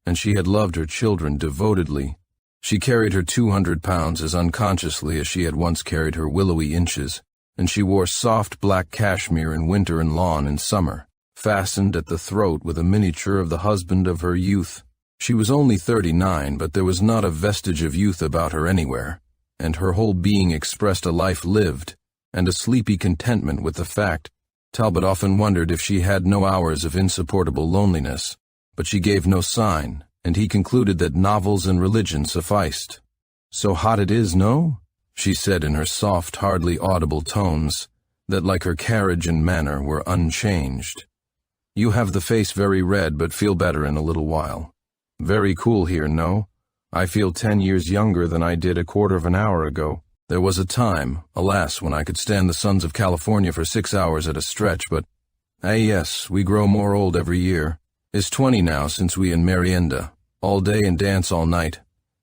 and she had loved her children devotedly. She carried her 200 pounds as unconsciously as she had once carried her willowy inches, and she wore soft black cashmere in winter and lawn in summer, fastened at the throat with a miniature of the husband of her youth. She was only 39, but there was not a vestige of youth about her anywhere, and her whole being expressed a life lived, and a sleepy contentment with the fact. Talbot often wondered if she had no hours of insupportable loneliness, but she gave no sign, and he concluded that novels and religion sufficed. "So hot it is, no?" she said in her soft, hardly audible tones, that like her carriage and manner were unchanged. "You have the face very red, but feel better in a little while. Very cool here, no? I feel 10 years younger than I did a quarter of an hour ago. There was a time, alas, when I could stand the suns of California for 6 hours at a stretch, but, yes, we grow more old every year. It's 20 now since we in Merienda, all day and dance all night.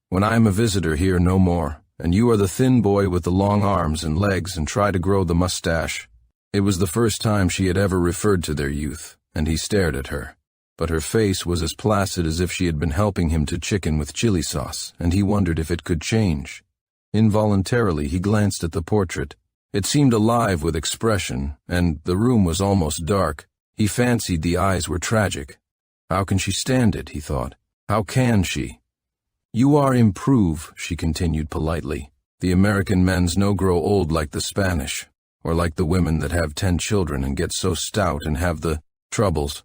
When I am a visitor here, no more, and you are the thin boy with the long arms and legs and try to grow the mustache." It was the first time she had ever referred to their youth, and he stared at her. But her face was as placid as if she had been helping him to chicken with chili sauce, and he wondered if it could change. Involuntarily he glanced at the portrait. It seemed alive with expression, and the room was almost dark. He fancied the eyes were tragic. How can she stand it, he thought. How can she? "You are improve," she continued politely. "The American men's no grow old like the Spanish, or like the women that have 10 children and get so stout and have the troubles."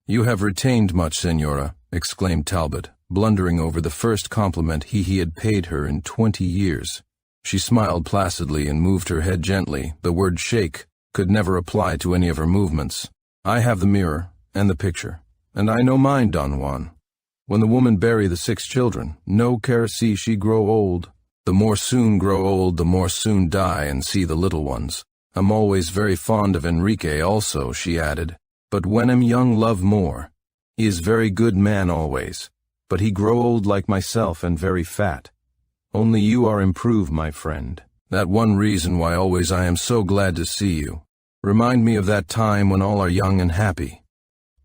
"You have retained much, Señora," exclaimed Talbot, blundering over the first compliment he had paid her in 20 years. She smiled placidly and moved her head gently. The word shake could never apply to any of her movements. I have the mirror and the picture, and I know mine, Don Juan. When the woman bury the 6 children, no care see she grow old. The more soon grow old, the more soon die and see the little ones. I'm always very fond of Enrique also, she added, but when am young love more. He is very good man always, but he grow old like myself and very fat. Only you are improved, my friend. That one reason why always I am so glad to see you. Remind me of that time when all are young and happy.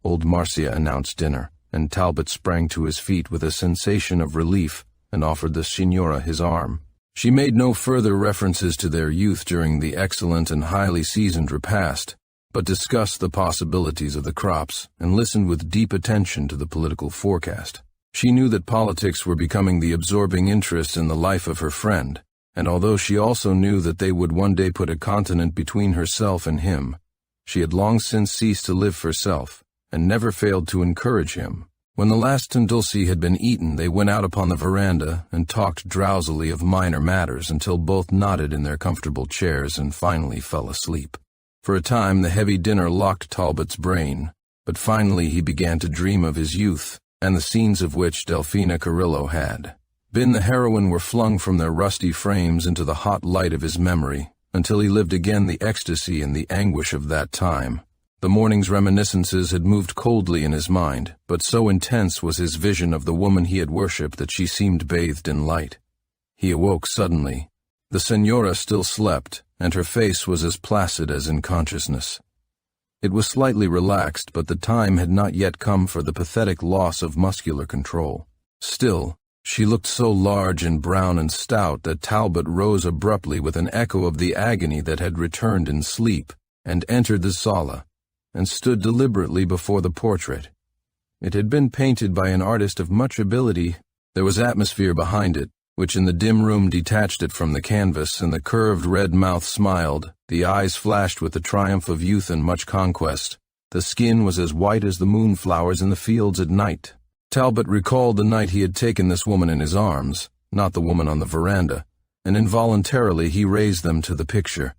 Old Marcia announced dinner, and Talbot sprang to his feet with a sensation of relief and offered the Signora his arm. She made no further references to their youth during the excellent and highly seasoned repast, but discussed the possibilities of the crops and listened with deep attention to the political forecast. She knew that politics were becoming the absorbing interest in the life of her friend, and although she also knew that they would one day put a continent between herself and him, she had long since ceased to live for self, and never failed to encourage him. When the last dulce had been eaten, they went out upon the veranda and talked drowsily of minor matters until both nodded in their comfortable chairs and finally fell asleep. For a time the heavy dinner locked Talbot's brain, but finally he began to dream of his youth, and the scenes of which Delfina Carrillo had been the heroine were flung from their rusty frames into the hot light of his memory, until he lived again the ecstasy and the anguish of that time. The morning's reminiscences had moved coldly in his mind, but so intense was his vision of the woman he had worshipped that she seemed bathed in light. He awoke suddenly. The Senora still slept, and her face was as placid as in consciousness. It was slightly relaxed, but the time had not yet come for the pathetic loss of muscular control. Still, she looked so large and brown and stout that Talbot rose abruptly with an echo of the agony that had returned in sleep, and entered the sala, and stood deliberately before the portrait. It had been painted by an artist of much ability. There was atmosphere behind it, which in the dim room detached it from the canvas, and the curved red mouth smiled, the eyes flashed with the triumph of youth and much conquest. The skin was as white as the moonflowers in the fields at night. Talbot recalled the night he had taken this woman in his arms, not the woman on the veranda, and involuntarily he raised them to the picture.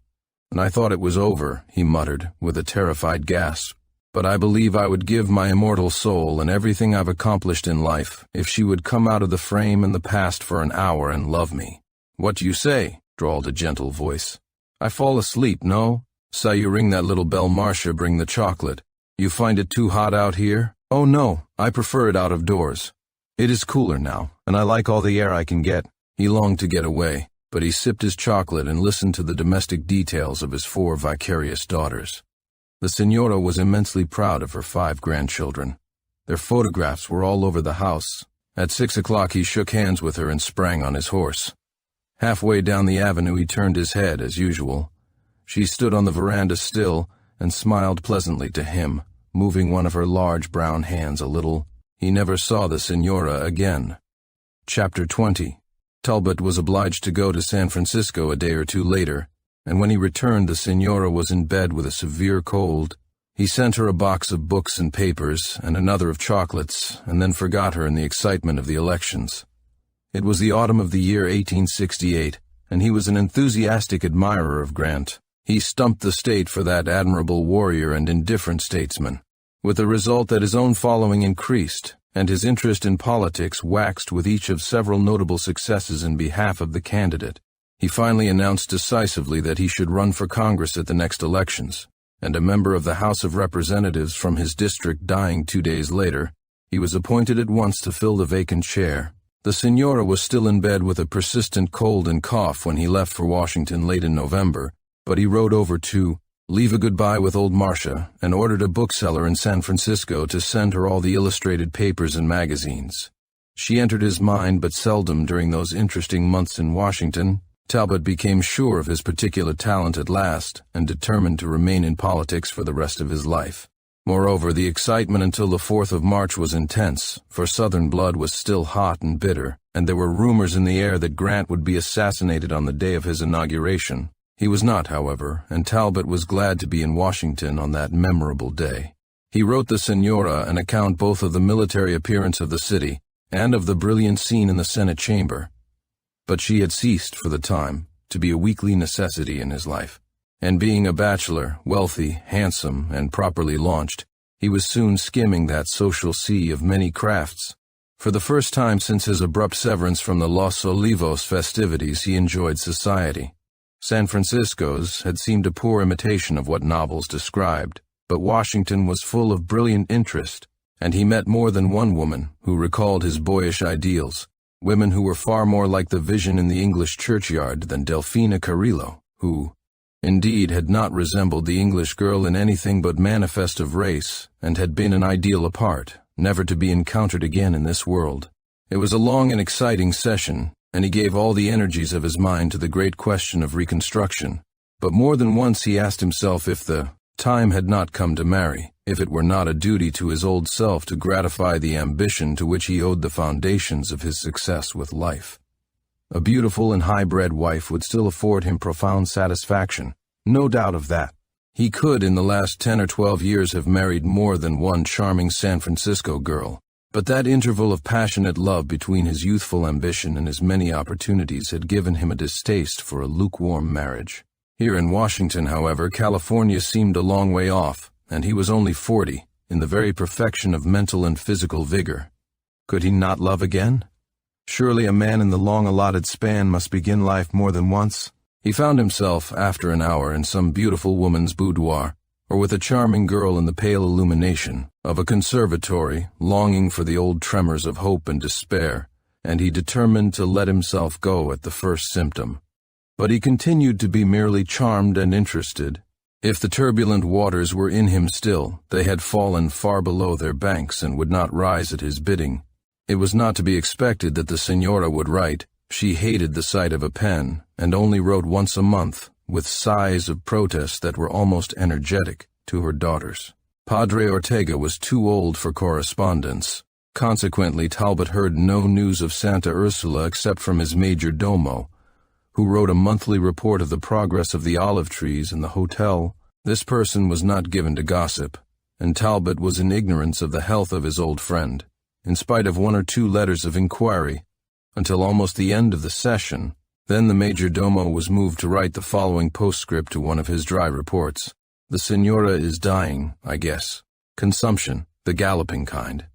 "And I thought it was over," he muttered, with a terrified gasp. "But I believe I would give my immortal soul and everything I've accomplished in life if she would come out of the frame in the past for an hour and love me." "What do you say?" drawled a gentle voice. "I fall asleep, no? Saw you ring that little bell. Marcia, bring the chocolate. You find it too hot out here?" "Oh no, I prefer it out of doors. It is cooler now, and I like all the air I can get." He longed to get away, but he sipped his chocolate and listened to the domestic details of his 4 vicarious daughters. The Senora was immensely proud of her 5 grandchildren. Their photographs were all over the house. At 6 o'clock he shook hands with her and sprang on his horse. Halfway down the avenue he turned his head, as usual. She stood on the veranda still and smiled pleasantly to him, moving one of her large brown hands a little. He never saw the Senora again. Chapter 20. Talbot was obliged to go to San Francisco a day or two later, and when he returned the Senora was in bed with a severe cold. He sent her a box of books and papers and another of chocolates, and then forgot her in the excitement of the elections. It was the autumn of the year 1868, and he was an enthusiastic admirer of Grant. He stumped the state for that admirable warrior and indifferent statesman, with the result that his own following increased, and his interest in politics waxed with each of several notable successes in behalf of the candidate. He finally announced decisively that he should run for Congress at the next elections, and a member of the House of Representatives from his district dying 2 days later, he was appointed at once to fill the vacant chair. The Senora was still in bed with a persistent cold and cough when he left for Washington late in November, but he rode over to leave a goodbye with old Marcia and ordered a bookseller in San Francisco to send her all the illustrated papers and magazines. She entered his mind but seldom during those interesting months in Washington. Talbot became sure of his particular talent at last and determined to remain in politics for the rest of his life. Moreover, the excitement until the 4th of March was intense, for Southern blood was still hot and bitter, and there were rumors in the air that Grant would be assassinated on the day of his inauguration. He was not, however, and Talbot was glad to be in Washington on that memorable day. He wrote the Senora an account both of the military appearance of the city and of the brilliant scene in the Senate chamber. But she had ceased for the time, to be a weekly necessity in his life. And being a bachelor, wealthy, handsome, and properly launched, he was soon skimming that social sea of many crafts. For the first time since his abrupt severance from the Los Olivos festivities, he enjoyed society. San Francisco's had seemed a poor imitation of what novels described, but Washington was full of brilliant interest, and he met more than one woman who recalled his boyish ideals, women who were far more like the vision in the English churchyard than Delfina Carrillo, who, indeed, had not resembled the English girl in anything but manifest of race, and had been an ideal apart, never to be encountered again in this world. It was a long and exciting session, and he gave all the energies of his mind to the great question of reconstruction. But more than once he asked himself if the time had not come to marry, if it were not a duty to his old self to gratify the ambition to which he owed the foundations of his success with life. A beautiful and high-bred wife would still afford him profound satisfaction, no doubt of that. He could, in the last 10 or 12 years, have married more than one charming San Francisco girl, but that interval of passionate love between his youthful ambition and his many opportunities had given him a distaste for a lukewarm marriage. Here in Washington, however, California seemed a long way off, and he was only 40, in the very perfection of mental and physical vigor. Could he not love again? Surely a man in the long allotted span must begin life more than once. He found himself, after an hour, in some beautiful woman's boudoir, or with a charming girl in the pale illumination of a conservatory, longing for the old tremors of hope and despair, and he determined to let himself go at the first symptom. But he continued to be merely charmed and interested. If the turbulent waters were in him still, they had fallen far below their banks and would not rise at his bidding. It was not to be expected that the Señora would write. She hated the sight of a pen, and only wrote once a month, with sighs of protest that were almost energetic, to her daughters. Padre Ortega was too old for correspondence. Consequently, Talbot heard no news of Santa Ursula except from his major domo, who wrote a monthly report of the progress of the olive trees in the hotel. This person was not given to gossip, and Talbot was in ignorance of the health of his old friend, in spite of 1 or 2 letters of inquiry, until almost the end of the session. Then the major domo was moved to write the following postscript to one of his dry reports. The Señora is dying, I guess. Consumption, the galloping kind.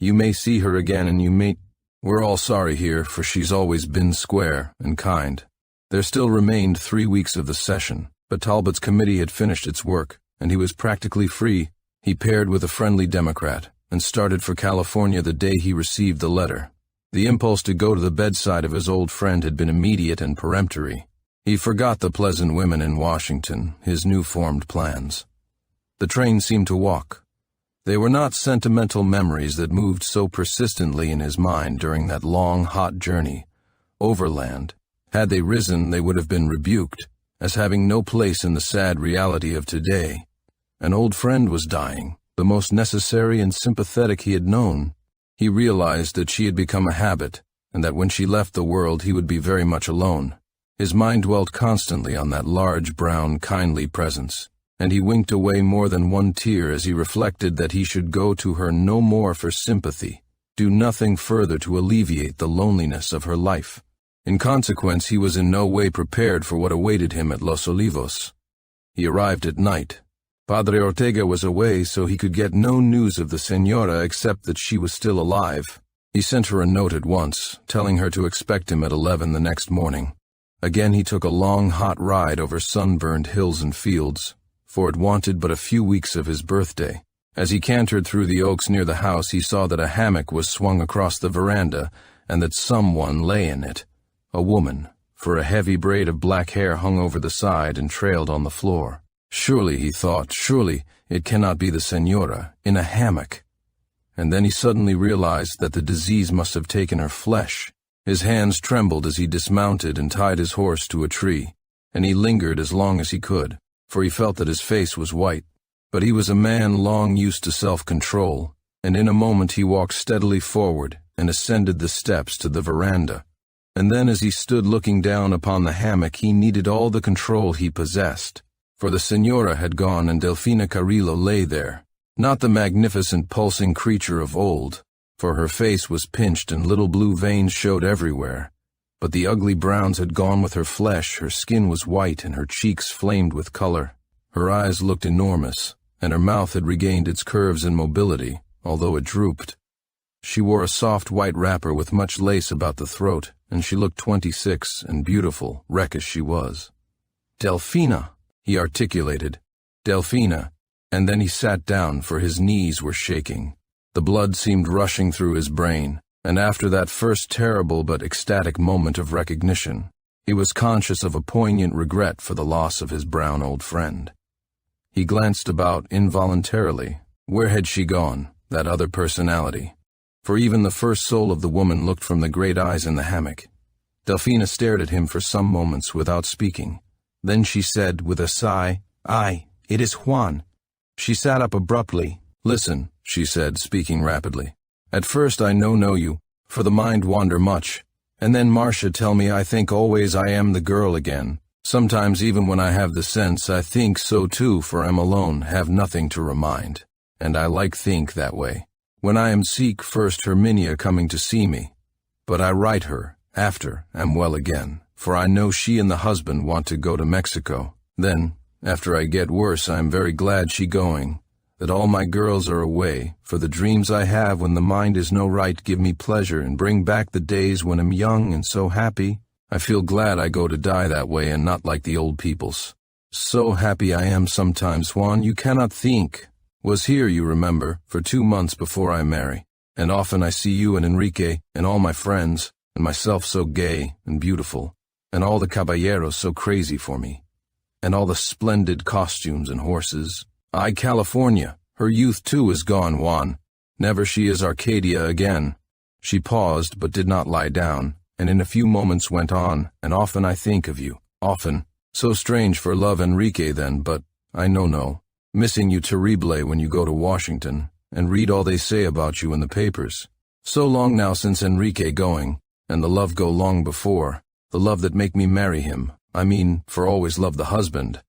You may see her again, and you may... We're all sorry here, for she's always been square and kind. There still remained 3 weeks of the session, but Talbot's committee had finished its work, and he was practically free. He paired with a friendly Democrat, and started for California the day he received the letter. The impulse to go to the bedside of his old friend had been immediate and peremptory. He forgot the pleasant women in Washington, his new-formed plans. The train seemed to walk. They were not sentimental memories that moved so persistently in his mind during that long, hot journey overland. Had they risen, they would have been rebuked, as having no place in the sad reality of today. An old friend was dying, the most necessary and sympathetic he had known. He realized that she had become a habit, and that when she left the world he would be very much alone. His mind dwelt constantly on that large, brown, kindly presence, and he winked away more than one tear as he reflected that he should go to her no more for sympathy, do nothing further to alleviate the loneliness of her life. In consequence, he was in no way prepared for what awaited him at Los Olivos. He arrived at night. Padre Ortega was away, so he could get no news of the Señora except that she was still alive. He sent her a note at once, telling her to expect him at 11 the next morning. Again he took a long, hot ride over sunburned hills and fields, for it wanted but a few weeks of his birthday. As he cantered through the oaks near the house, he saw that a hammock was swung across the veranda, and that someone lay in it, a woman, for a heavy braid of black hair hung over the side and trailed on the floor. Surely, he thought, surely it cannot be the Señora, in a hammock. And then he suddenly realized that the disease must have taken her flesh. His hands trembled as he dismounted and tied his horse to a tree, and he lingered as long as he could, for he felt that his face was white. But he was a man long used to self-control, and in a moment he walked steadily forward and ascended the steps to the veranda. And then as he stood looking down upon the hammock, he needed all the control he possessed. For the Señora had gone and Delfina Carrillo lay there, not the magnificent pulsing creature of old, for her face was pinched and little blue veins showed everywhere, but the ugly browns had gone with her flesh, her skin was white, and her cheeks flamed with color. Her eyes looked enormous, and her mouth had regained its curves and mobility, although it drooped. She wore a soft white wrapper with much lace about the throat, and she looked 26 and beautiful, wreck as she was. "Delphina," he articulated. "Delphina," and then he sat down, for his knees were shaking. The blood seemed rushing through his brain, and after that first terrible but ecstatic moment of recognition, he was conscious of a poignant regret for the loss of his brown old friend. He glanced about involuntarily. Where had she gone, that other personality? For even the first soul of the woman looked from the great eyes in the hammock. Delphina stared at him for some moments without speaking. Then she said, with a sigh, "Aye, it is Juan." She sat up abruptly. "Listen," she said, speaking rapidly. "At first I know you, for the mind wander much, and then Marcia tell me I think always I am the girl again. Sometimes even when I have the sense I think so too, for am alone, have nothing to remind, and I like think that way. When I am seek first Herminia coming to see me, but I write her, after, am well again, for I know she and the husband want to go to Mexico. Then, after I get worse, I am very glad she going, that all my girls are away, for the dreams I have when the mind is no right give me pleasure and bring back the days when I'm young and so happy. I feel glad I go to die that way and not like the old peoples. So happy I am sometimes, Juan, you cannot think. Was here, you remember, for 2 months before I marry, and often I see you and Enrique and all my friends, and myself so gay and beautiful, and all the caballeros so crazy for me, and all the splendid costumes and horses. Ay, California, her youth too is gone, Juan. Never she is Arcadia again." She paused but did not lie down, and in a few moments went on, "And often I think of you, often. So strange for love Enrique then, but I no. Missing you terrible when you go to Washington, and read all they say about you in the papers. So long now since Enrique going, and the love go long before, the love that make me marry him, I mean, for always love the husband.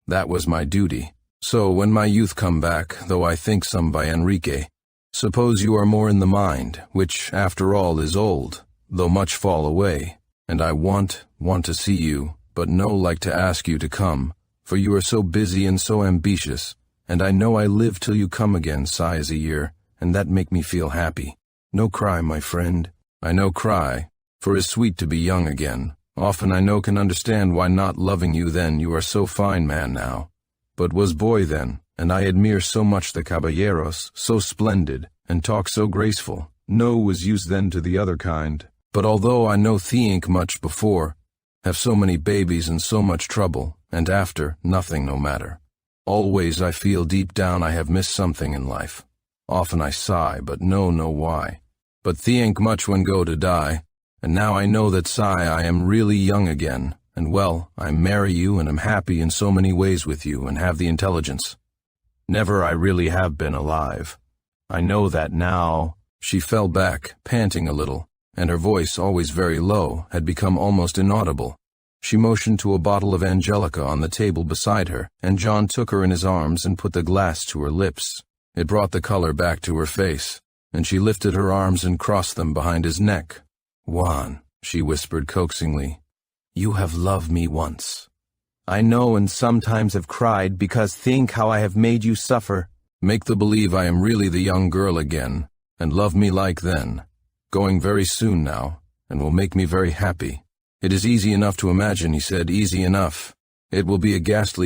That was my duty. So when my youth come back, though I think some by Enrique, suppose you are more in the mind, which after all is old, though much fall away, and I want to see you, but no like to ask you to come, for you are so busy and so ambitious, and I know I live till you come again, sighs a year, and that make me feel happy. No cry, my friend. I no cry, for it's sweet to be young again. Often I no can understand why not loving you then, you are so fine man now. But was boy then, and I admire so much the caballeros, so splendid, and talk so graceful. No was used then to the other kind. But although I no think much before, have so many babies and so much trouble, and after, nothing no matter. Always I feel deep down I have missed something in life. Often I sigh, but no know why. But think much when go to die, and now I know that sigh I am really young again, and well, I marry you and am happy in so many ways with you and have the intelligence. Never I really have been alive. I know that now." She fell back, panting a little, and her voice, always very low, had become almost inaudible. She motioned to a bottle of Angelica on the table beside her, and John took her in his arms and put the glass to her lips. It brought the color back to her face, and she lifted her arms and crossed them behind his neck. "Juan," she whispered coaxingly, "you have loved me once. I know, and sometimes have cried, because think how I have made you suffer. Make the believe I am really the young girl again, and love me like then. Going very soon now, and will make me very happy." "It is easy enough to imagine," he said, "easy enough. It will be a ghastly